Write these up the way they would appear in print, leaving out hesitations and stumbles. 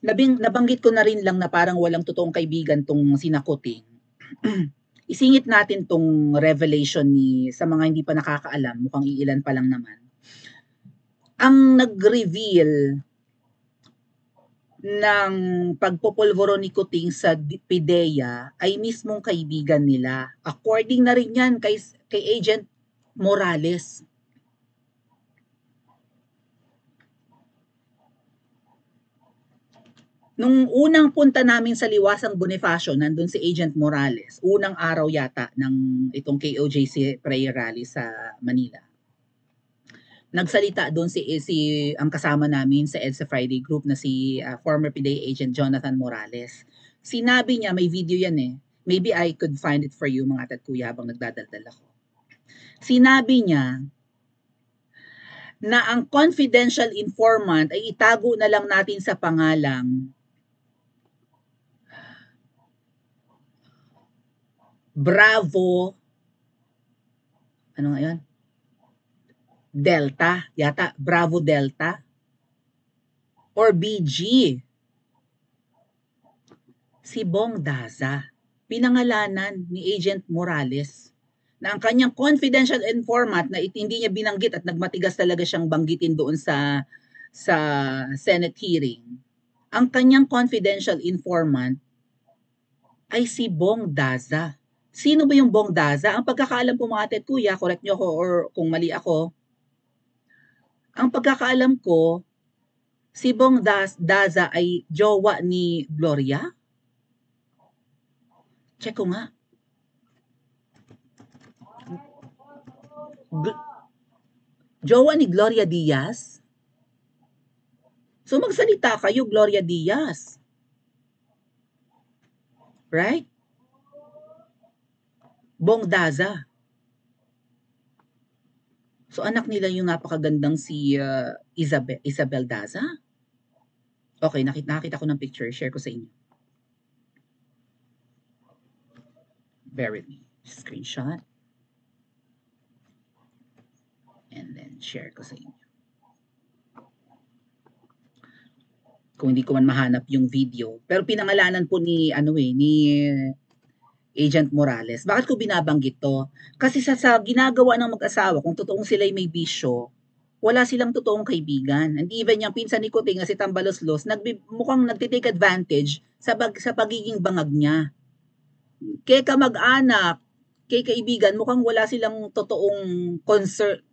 nabanggit ko na rin lang na parang walang totoong kaibigan tong sina Kuting. Isingit natin tong revelation ni sa mga hindi pa nakakaalam, mukhang iilan pa lang naman. Ang nag-reveal ng pagpopolvoro ni Kuting sa PIDEA ay mismong kaibigan nila. According na rin yan kay Agent Morales. Nung unang punta namin sa Liwasang Bonifacio, nandun si Agent Morales. Unang araw yata ng itong KOJC prayer rally sa Manila. Nagsalita doon si ang kasama namin sa EDSA Friday group na si former PDEA agent Jonathan Morales. Sinabi niya, may video yan eh. Maybe I could find it for you mga tatkuya habang nagdadaldal ako. Sinabi niya na ang confidential informant ay itago na lang natin sa pangalang Bravo, ano nga yun? Delta, yata, Bravo Delta, or BG. Si Bong Daza, pinangalanan ni Agent Morales, na ang kanyang confidential informant na hindi niya binanggit at nagmatigas talaga siyang banggitin doon sa Senate hearing. Ang kanyang confidential informant ay si Bong Daza. Sino ba yung Bong Daza? Ang pagkakaalam ko mga kuya, correct nyo ako or kung mali ako, ang pagkakaalam ko, si Bong Daza ay jowa ni Gloria? Check ko nga. Jowa ni Gloria Diaz? So magsalita kayo, Gloria Diaz. Right? Bong Daza. So anak nila yung napakagandang si Isabel Daza? Okay, nakita ko ng picture. Share ko sa inyo. Bear with me. Screenshot. And then share ko sa inyo. Kung hindi ko man mahanap yung video. Pero pinangalanan po ni Agent Morales. Bakit ko binabanggit to? Kasi sa ginagawa ng mag-asawa, kung totoong sila'y may bisyo, wala silang totoong kaibigan. And even yung pinsan ni Kuting na si Tambaloslos, mukhang nagtitake advantage sa pagiging bangag niya. Kaya kamag-anak, kay kaibigan, mukhang wala silang totoong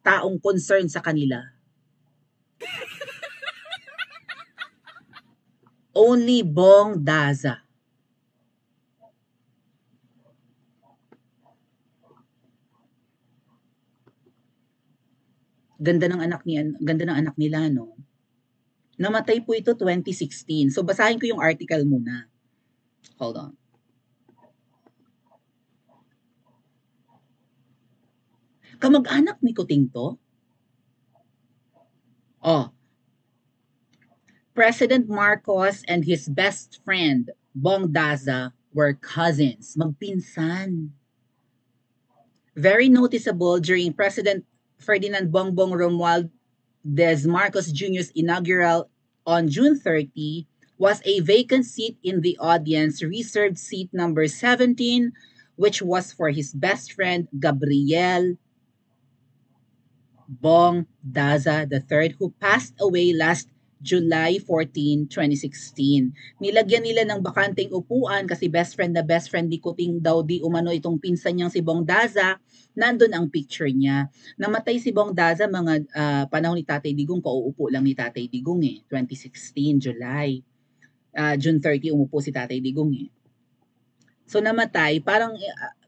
taong concern sa kanila. Only Bong Daza. Ganda ng anak nila, no? Namatay po ito 2016. So basahin ko yung article muna. Hold on. Kamag-anak ni Kuting to? Oh. President Marcos and his best friend, Bong Daza, were cousins. Magpinsan. Very noticeable during President Ferdinand Bongbong Romualdez Marcos Jr.'s inaugural on June 30 was a vacant seat in the audience, reserved seat number 17, which was for his best friend Gabriel Bong Daza III, who passed away last July 14, 2016. Nilagyan nila ng bakanteng upuan kasi best friend ni Kuting daw di umano itong pinsan niyang si Bong Daza. Nandun ang picture niya. Namatay si Bong Daza mga panahon ni Tatay Digong, kauupo lang ni Tatay Digong 2016, July. June 30 umupo si Tatay Digong So namatay, parang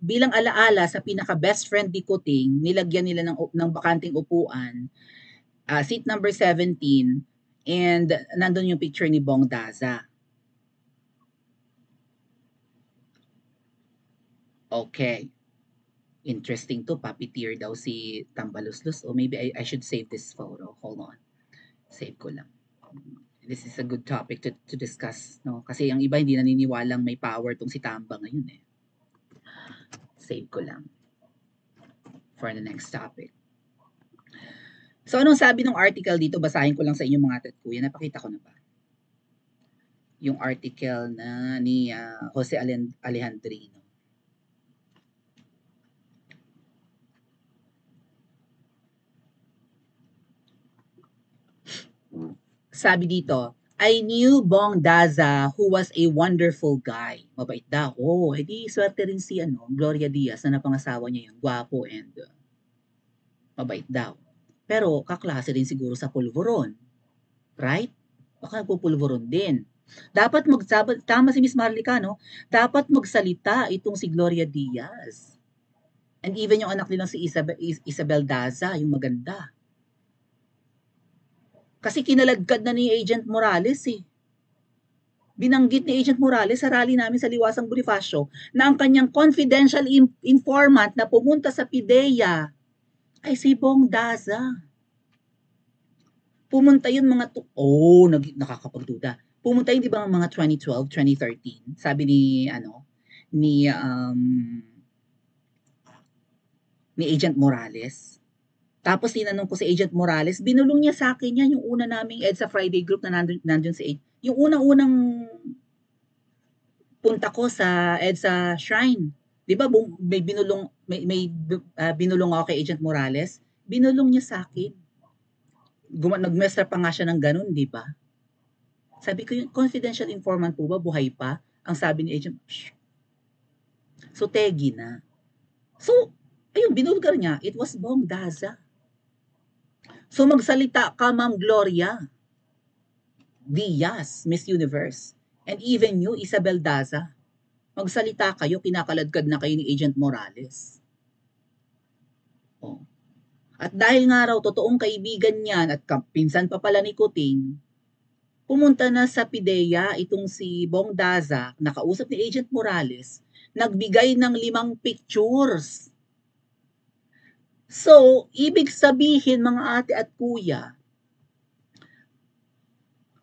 bilang alaala sa pinaka-best friend ni Kuting, nilagyan nila ng bakanting upuan, seat number 17, and nandun yung picture ni Bong Daza. Okay. Interesting to, puppeteer daw si Tambaloslos. O maybe I should save this photo. Hold on. Save ko lang. This is a good topic to discuss, no? Kasi ang iba hindi naniniwalang may power tong si Tamba ngayon Save ko lang for the next topic. So anong sabi ng article dito? Basahin ko lang sa inyo mga tatkuya. Napakita ko na ba? yung article na ni Jose Alejandrino. Sabi dito, I knew Bong Daza who was a wonderful guy. Mabait daw. Oh, edi swerte rin si Gloria Diaz na napangasawa niya yung gwapo and mabait daw. Pero kaklase rin siguro sa pulburon. Right? Baka nagpupulburon din. Dapat tama si Miss Marlica, no? Dapat magsalita itong si Gloria Diaz. And even yung anak nilang si Isabel Daza, yung maganda. Kasi kinaladkad na ni Agent Morales eh. Binanggit ni Agent Morales sa rally namin sa Liwasang Bonifacio na ang kanyang confidential informant na pumunta sa PIDEA ay si Bong Daza. Pumunta yun nakakapagduda. Pumunta yun, di ba, mga 2012, 2013, sabi ni Agent Morales. Tapos tinanong ko si Agent Morales, binulong niya sa akin yan, yung una naming EDSA Friday group na nandun si Agent. Yung unang-unang punta ko sa EDSA Shrine. Di ba, may binulong ako kay Agent Morales. Binulong niya sa akin. Nagmestra pa nga siya ng ganun, di ba? Sabi ko, yung confidential informant po ba, buhay pa? Ang sabi ni Agent, shh. So, tegi na. So, ayun, binulgar niya, it was Bong Daza. So, magsalita ka, Ma'am Gloria Diaz, Miss Universe. And even you, Isabel Daza. Magsalita kayo, kinakaladkad na kayo ni Agent Morales. Oh. At dahil nga raw, totoong kaibigan niyan at pinsan pa pala ni Kuting, pumunta na sa PIDEA itong si Bong Daza, nakausap ni Agent Morales, nagbigay ng 5 pictures. So, ibig sabihin mga ate at kuya,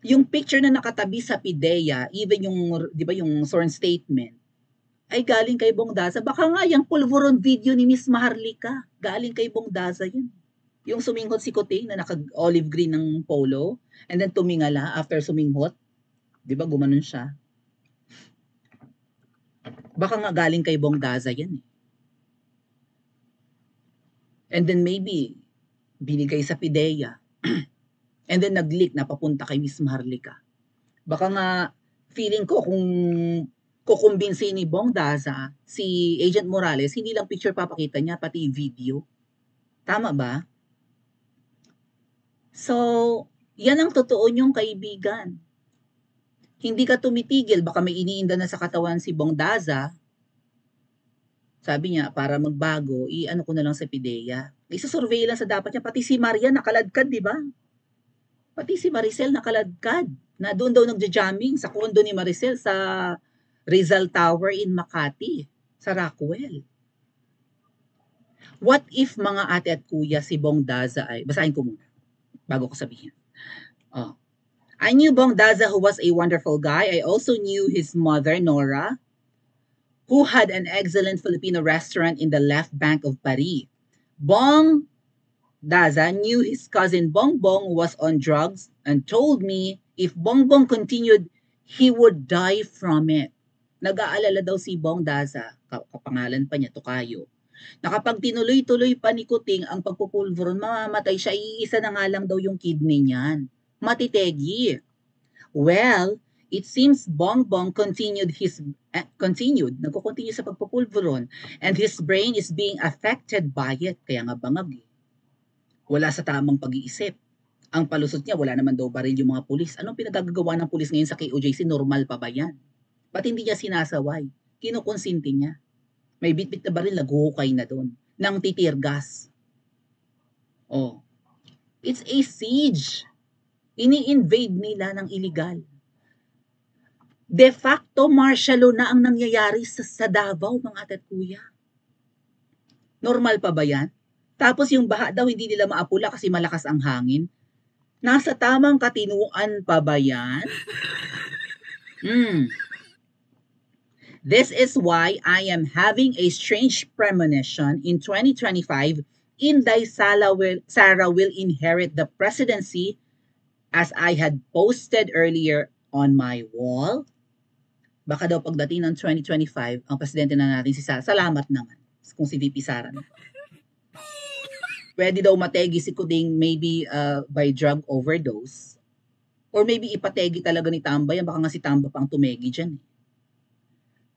yung picture na nakatabi sa PIDEA, even yung, di ba, yung sworn statement, ay galing kay Bong Daza. Baka nga yung pulveron video ni Miss Maharlika, galing kay Bong Daza yun. Yung suminghot si Kuting na naka-olive green ng polo, and then tumingala after suminghot. Di ba, gumanon siya. Baka nga galing kay Bong Daza yan eh. And then maybe, binigay sa PIDEA. And then nag-leak na papunta kay Miss Maharlika. Baka nga, feeling ko kung kukumbinsin ni Bong Daza, si Agent Morales, hindi lang picture papakita niya, pati video. Tama ba? So, yan ang totoo niyong kaibigan. Hindi ka tumitigil, baka may iniinda na sa katawan si Bong Daza. Sabi niya, para magbago, i-ano ko na lang sa PIDEA. Isa-surveillance sa dapat niya. Pati si Maria nakaladkad, di ba? Pati si Maricel nakaladkad. Na doon daw nagja-jamming sa kondo ni Maricel sa Rizal Tower in Makati, sa Rockwell. What if mga ate at kuya si Bong Daza ay, basahin ko muna, bago ko sabihin. Oh. I knew Bong Daza who was a wonderful guy. I also knew his mother, Nora, who had an excellent Filipino restaurant in the left bank of Paris. Bong Daza knew his cousin Bongbong was on drugs and told me if Bongbong continued, he would die from it. Nag-aalala daw si Bong Daza, kapangalan pa niya, Tokayo, na kapag tinuloy-tuloy pa ni Kuting ang pagpupulveron, mamamatay siya, iisa na nga lang daw yung kidney niyan. Matitegi. Well, it seems Bongbong nagko-continue sa pagpupulveron, and his brain is being affected by it. Kaya nga bangag eh. Wala sa tamang pag-iisip. Ang palusot niya, wala naman daw baril yung mga pulis. Anong pinagagawa ng pulis ngayon sa KOJC? Normal pa ba yan? Ba't hindi niya sinasaway? Kinukonsinti niya. May bit-bit na baril, naghuhukay na doon. Nang titirgas. Oh. It's a siege. Ini-invade nila ng illegal. De facto, martial law na ang nangyayari sa Davao, mga ate at kuya. Normal pa ba yan? Tapos yung baha daw hindi nila maapula kasi malakas ang hangin. Nasa tamang katinuan pa ba yan? This is why I am having a strange premonition in 2025 Inday Sara will inherit the presidency, as I had posted earlier on my wall. Baka daw pagdating ng 2025, ang presidente na natin si Sara. Salamat naman kung si VP Sara na. Pwede daw mategi si Kuding maybe by drug overdose. Or maybe ipategi talaga ni Tamba yan. Baka nga si Tamba pang tumegi dyan.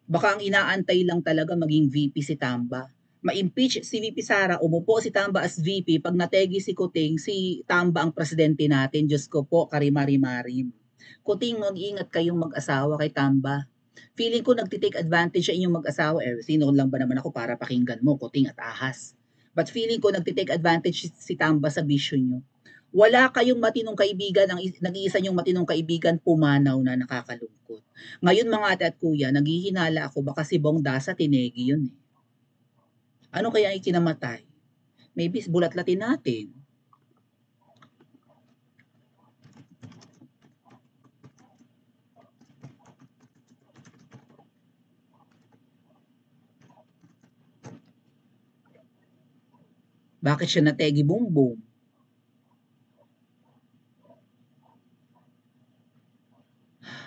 Baka ang inaantay lang talaga maging VP si Tamba. Ma-impeach si VP Sara, umupo si Tamba as VP, pag nategi si Kuting, si Tamba ang presidente natin. Diyos ko po, karimari-marim. Kuting, mag-ingat kayong mag-asawa kay Tamba. Feeling ko nagtitake advantage sa inyong mag-asawa. Sino lang ba naman ako para pakinggan mo, Kuting at ahas. But feeling ko nagtitake advantage si Tamba sa bisyo nyo. Wala kayong matinong kaibigan, ang nag-iisa nyong matinong kaibigan, pumanaw na, nakakalungkot. Ngayon mga ate at kuya, naghihinala ako, baka si Bong Dasa tinegi yun eh. Ano kaya ang ikinamatay? Maybe bulat-latin natin. Bakit siya nategi bumbong?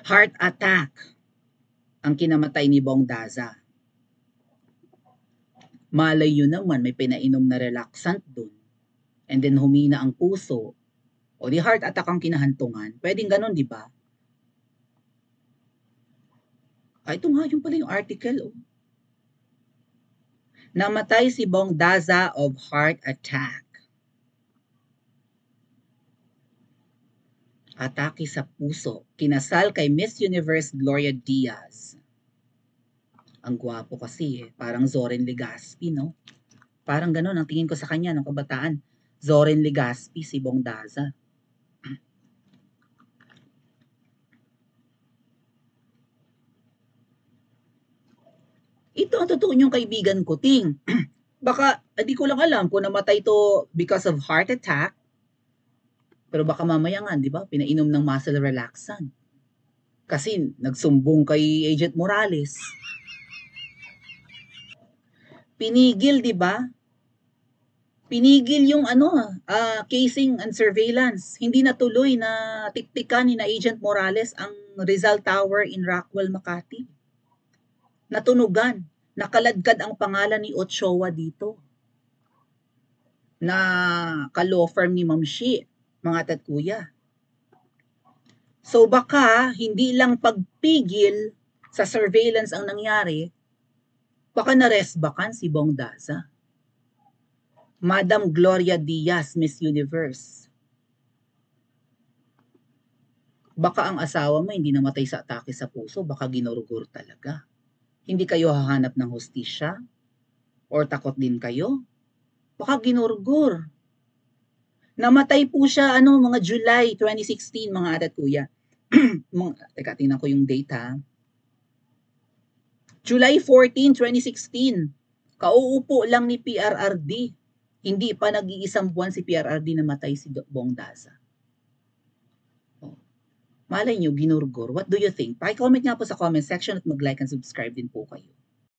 Heart attack ang kinamatay ni Bong Daza. Malay yun naman, may pinainom na relaxant dun. And then humina ang puso. O di heart attack ang kinahantungan. Pwedeng ganun, di ba? Ito nga, yung pala yung article. Oh. Namatay si Bong Daza of heart attack. Atake sa puso. Kinasal kay Miss Universe Gloria Diaz. Ang gwapo kasi eh. Parang Zoren Legaspi, no? Parang ganun ang tingin ko sa kanya ng kabataan. Zoren Legaspi, si Bong Daza. Ito ang totoo niyong kaibigan ko, Ting. Baka, di ko lang alam kung namatay to because of heart attack. Pero baka mamaya nga, di ba, pinainom ng muscle relaxant. Kasi nagsumbong kay Agent Morales. Pinigil, di ba? Pinigil yung casing and surveillance. Hindi natuloy na tiktikan ni na Agent Morales ang Rizal Tower in Rockwell, Makati. Natunugan. Nakaladkad ang pangalan ni Ochoa dito. Na ka-law firm ni Ma'am Shi, mga tat kuya. So baka hindi lang pagpigil sa surveillance ang nangyari, baka naresbakan si Bong Daza. Madam Gloria Diaz, Miss Universe. Baka ang asawa mo hindi namatay sa atake sa puso, baka ginurugur talaga. Hindi kayo hahanap ng hustisya? Or takot din kayo? Baka ginurugur. Namatay po siya mga July 2016, mga adat kuya. Teka, tingnan ko yung date ha. July 14, 2016. Kauupo lang ni PRRD. Hindi pa nag-iisang buwan si PRRD namatay si Bong Daza. Malay nyo, ginurgor. What do you think? Paki-comment nga po sa comment section at mag-like and subscribe din po kayo.